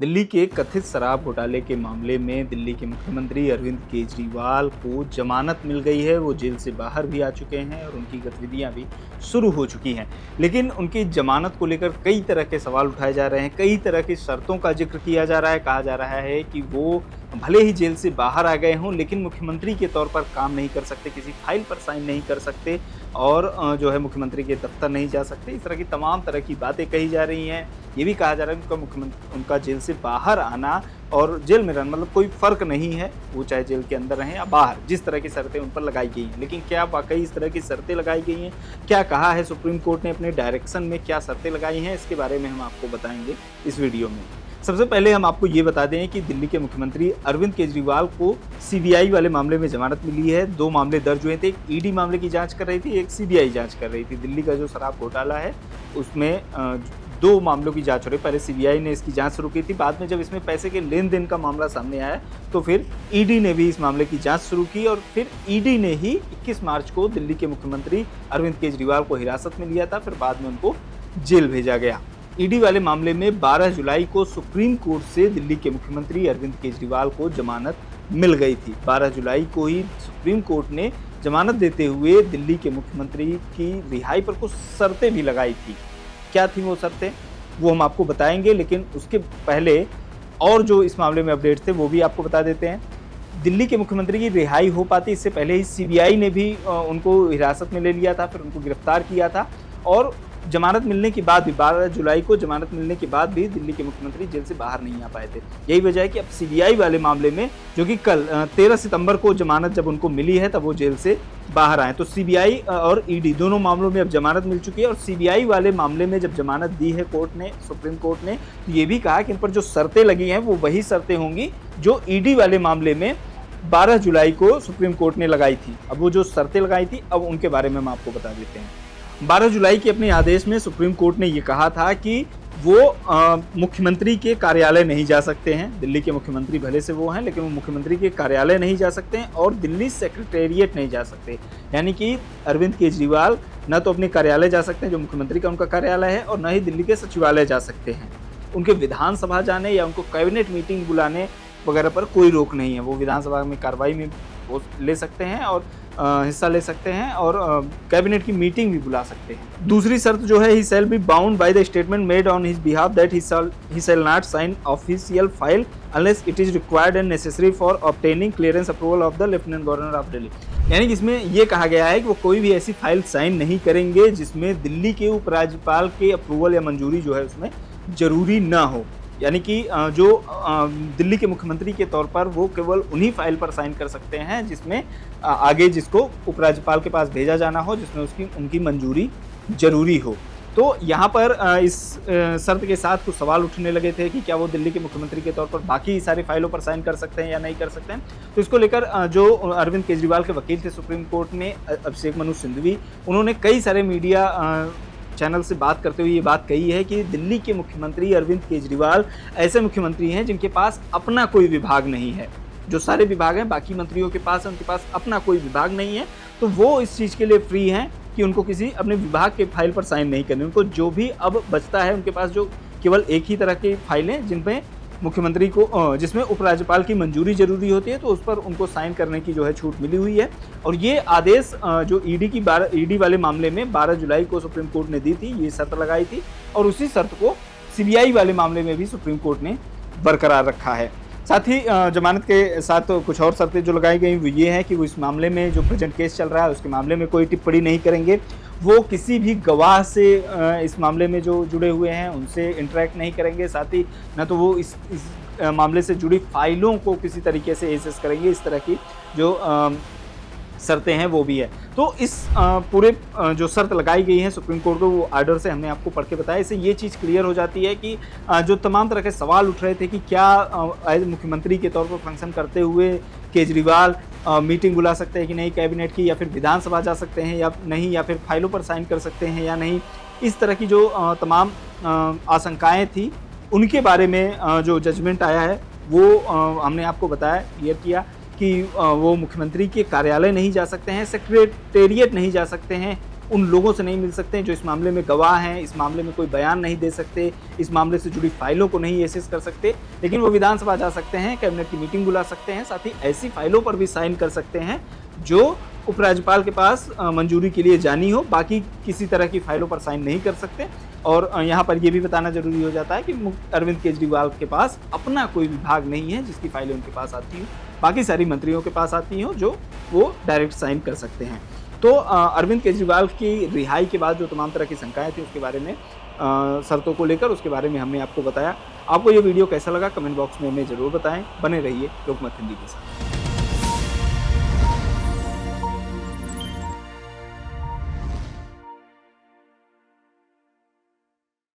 दिल्ली के कथित शराब घोटाले के मामले में दिल्ली के मुख्यमंत्री अरविंद केजरीवाल को जमानत मिल गई है। वो जेल से बाहर भी आ चुके हैं और उनकी गतिविधियां भी शुरू हो चुकी हैं। लेकिन उनकी जमानत को लेकर कई तरह के सवाल उठाए जा रहे हैं, कई तरह की शर्तों का जिक्र किया जा रहा है। कहा जा रहा है कि वो भले ही जेल से बाहर आ गए हों, लेकिन मुख्यमंत्री के तौर पर काम नहीं कर सकते, किसी फाइल पर साइन नहीं कर सकते और जो है मुख्यमंत्री के दफ्तर नहीं जा सकते। इस तरह की तमाम तरह की बातें कही जा रही हैं। ये भी कहा जा रहा है कि उनका जेल से बाहर आना और जेल में रहना मतलब कोई फ़र्क नहीं है, वो चाहे जेल के अंदर रहें या बाहर, जिस तरह की शर्तें उन पर लगाई गई हैं। लेकिन क्या वाकई इस तरह की शर्तें लगाई गई हैं? क्या कहा है सुप्रीम कोर्ट ने अपने डायरेक्शन में, क्या शर्तें लगाई हैं? इसके बारे में हम आपको बताएंगे इस वीडियो में। सबसे पहले हम आपको ये बता दें कि दिल्ली के मुख्यमंत्री अरविंद केजरीवाल को सीबीआई वाले मामले में जमानत मिली है। 2 मामले दर्ज हुए थे, एक ईडी मामले की जांच कर रही थी, एक सीबीआई जांच कर रही थी। दिल्ली का जो शराब घोटाला है उसमें 2 मामलों की जांच हो रही है। पहले सीबीआई ने इसकी जांच शुरू की थी, बाद में जब इसमें पैसे के लेन देन का मामला सामने आया तो फिर ईडी ने भी इस मामले की जांच शुरू की और फिर ईडी ने ही 21 मार्च को दिल्ली के मुख्यमंत्री अरविंद केजरीवाल को हिरासत में लिया था, फिर बाद में उनको जेल भेजा गया। ईडी वाले मामले में 12 जुलाई को सुप्रीम कोर्ट से दिल्ली के मुख्यमंत्री अरविंद केजरीवाल को जमानत मिल गई थी। 12 जुलाई को ही सुप्रीम कोर्ट ने जमानत देते हुए दिल्ली के मुख्यमंत्री की रिहाई पर कुछ शर्तें भी लगाई थी। क्या थी वो शर्तें, वो हम आपको बताएंगे, लेकिन उसके पहले और जो इस मामले में अपडेट्स थे वो भी आपको बता देते हैं। दिल्ली के मुख्यमंत्री की रिहाई हो पाती इससे पहले ही सीबीआई ने भी उनको हिरासत में ले लिया था, फिर उनको गिरफ्तार किया था और जमानत मिलने के बाद भी 12 जुलाई को जमानत मिलने के बाद भी दिल्ली के मुख्यमंत्री जेल से बाहर नहीं आ पाए थे। यही वजह है कि अब सीबीआई वाले मामले में, जो कि कल 13 सितंबर को जमानत जब उनको मिली है तब वो जेल से बाहर आए। तो सीबीआई और ईडी दोनों मामलों में अब जमानत मिल चुकी है और सीबीआई वाले मामले में जब जमानत दी है कोर्ट ने, सुप्रीम कोर्ट ने, तो ये भी कहा कि इन पर जो शर्तें लगी हैं वो वही शर्तें होंगी जो ईडी वाले मामले में 12 जुलाई को सुप्रीम कोर्ट ने लगाई थी। अब वो जो शर्तें लगाई थी अब उनके बारे में हम आपको बता देते हैं। 12 जुलाई के अपने आदेश में सुप्रीम कोर्ट ने ये कहा था कि वो मुख्यमंत्री के कार्यालय नहीं जा सकते हैं। दिल्ली के मुख्यमंत्री भले से वो हैं, लेकिन वो मुख्यमंत्री के कार्यालय नहीं जा सकते हैं और दिल्ली सेक्रेटेरिएट नहीं जा सकते। यानी कि अरविंद केजरीवाल न तो अपने कार्यालय जा सकते हैं जो मुख्यमंत्री का उनका कार्यालय है और न ही दिल्ली के सचिवालय जा सकते हैं। उनके विधानसभा जाने या उनको कैबिनेट मीटिंग बुलाने वगैरह पर कोई रोक नहीं है। वो विधानसभा में कार्रवाई में वो ले सकते हैं और हिस्सा ले सकते हैं और कैबिनेट की मीटिंग भी बुला सकते हैं। दूसरी शर्त जो है, he shall be bound by the statement made on his behalf that he shall not sign official file unless it is required and necessary for obtaining clearance approval of the Lieutenant Governor of Delhi. यानी कि इसमें ये कहा गया है कि वो कोई भी ऐसी फाइल साइन नहीं करेंगे जिसमें दिल्ली के उपराज्यपाल के अप्रूवल या मंजूरी जो है उसमें जरूरी ना हो। यानी कि जो दिल्ली के मुख्यमंत्री के तौर पर वो केवल उन्हीं फाइल पर साइन कर सकते हैं जिसमें आगे जिसको उपराज्यपाल के पास भेजा जाना हो, जिसमें उनकी मंजूरी जरूरी हो। तो यहाँ पर इस शर्त के साथ कुछ सवाल उठने लगे थे कि क्या वो दिल्ली के मुख्यमंत्री के तौर पर बाकी सारी फाइलों पर साइन कर सकते हैं या नहीं कर सकते हैं। तो इसको लेकर जो अरविंद केजरीवाल के वकील थे सुप्रीम कोर्ट में, अभिषेक मनु सिंघवी, उन्होंने कई सारे मीडिया चैनल से बात करते हुए ये बात कही है कि दिल्ली के मुख्यमंत्री अरविंद केजरीवाल ऐसे मुख्यमंत्री हैं जिनके पास अपना कोई विभाग नहीं है। जो सारे विभाग हैं बाकी मंत्रियों के पास है, उनके पास अपना कोई विभाग नहीं है। तो वो इस चीज़ के लिए फ्री हैं कि उनको किसी अपने विभाग के फाइल पर साइन नहीं करनी। उनको जो भी अब बचता है, उनके पास जो केवल एक ही तरह की फाइलें जिनमें मुख्यमंत्री को जिसमें उपराज्यपाल की मंजूरी जरूरी होती है, तो उस पर उनको साइन करने की जो है छूट मिली हुई है। और ये आदेश जो ईडी वाले मामले में 12 जुलाई को सुप्रीम कोर्ट ने दी थी, ये शर्त लगाई थी और उसी शर्त को सीबीआई वाले मामले में भी सुप्रीम कोर्ट ने बरकरार रखा है। साथ ही जमानत के साथ कुछ और शर्तें जो लगाई गई वो ये हैं कि वो इस मामले में जो प्रेजेंट केस चल रहा है उसके मामले में कोई टिप्पणी नहीं करेंगे। वो किसी भी गवाह से इस मामले में जो जुड़े हुए हैं उनसे इंटरेक्ट नहीं करेंगे। साथ ही न तो वो इस मामले से जुड़ी फाइलों को किसी तरीके से एसेस करेंगे। इस तरह की जो शर्तें हैं वो भी है। तो इस पूरे जो शर्त लगाई गई है सुप्रीम कोर्ट को, वो आर्डर से हमने आपको पढ़ के बताया। इससे ये चीज़ क्लियर हो जाती है कि जो तमाम तरह के सवाल उठ रहे थे कि क्या एज मुख्यमंत्री के तौर पर फंक्शन करते हुए केजरीवाल मीटिंग बुला सकते हैं कि नहीं कैबिनेट की, या फिर विधानसभा जा सकते हैं या नहीं, या फिर फाइलों पर साइन कर सकते हैं या नहीं, इस तरह की जो तमाम आशंकाएँ थी उनके बारे में जो जजमेंट आया है वो हमने आपको बताया, क्लियर किया कि वो मुख्यमंत्री के कार्यालय नहीं जा सकते हैं, सेक्रेटेरिएट नहीं जा सकते हैं, उन लोगों से नहीं मिल सकते हैं जो इस मामले में गवाह हैं, इस मामले में कोई बयान नहीं दे सकते, इस मामले से जुड़ी फाइलों को नहीं एक्सेस कर सकते, लेकिन वो विधानसभा जा सकते हैं, कैबिनेट की मीटिंग बुला सकते हैं, साथ ही ऐसी फाइलों पर भी साइन कर सकते हैं जो उपराज्यपाल के पास मंजूरी के लिए जानी हो। बाकी किसी तरह की फाइलों पर साइन नहीं कर सकते। और यहाँ पर ये भी बताना ज़रूरी हो जाता है कि अरविंद केजरीवाल के पास अपना कोई विभाग नहीं है जिसकी फाइलें उनके पास आती हों, बाकी सारी मंत्रियों के पास आती हों जो वो डायरेक्ट साइन कर सकते हैं। तो अरविंद केजरीवाल की रिहाई के बाद जो तमाम तरह की शंकाएँ थी उसके बारे में, शर्तों को लेकर उसके बारे में हमने आपको बताया। आपको ये वीडियो कैसा लगा कमेंट बॉक्स में हमें ज़रूर बताएँ। बने रहिए लोकमत हिंदी के साथ।